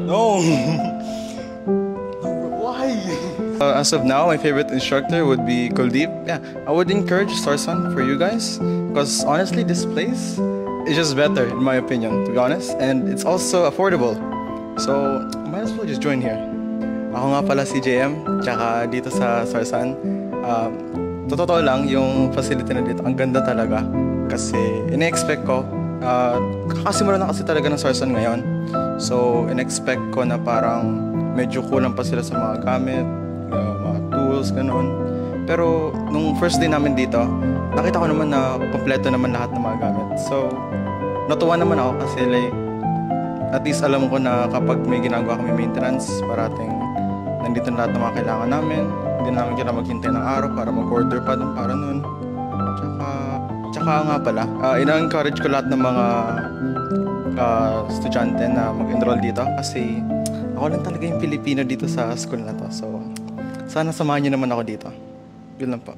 No. No, bro. Why? As of now, my favorite instructor would be Kuldeep. Yeah, I would encourage Sarsan for you guys because honestly, this place is just better in my opinion, to be honest, and it's also affordable. So, might as well just join here. Ako nga pala si JM, tsaka dito sa Sarsan. Totoo lang, yung facility na dito, ang ganda talaga. Kasi, ina-expect ko, kakasimula na kasi talaga ng Sarsan ngayon. So, ina-expect ko na parang medyo kulang pa sila sa mga gamit, mga tools, gano'n. Pero, nung first day namin dito, nakita ko naman na kompleto naman lahat ng mga gamit. So, natuwa naman ako kasi like, at least alam ko na kapag may ginagawa kami maintenance, parating nandito na lahat ng mga kailangan namin. Hindi na namin kailangan maghintay ng araw para mag-order pa dun para nun. Tsaka nga pala, ina-encourage ko lahat ng mga estudyante na mag-enroll dito kasi ako lang talaga yung Pilipino dito sa school na to. So, sana samahan niyo naman ako dito. Yun lang po.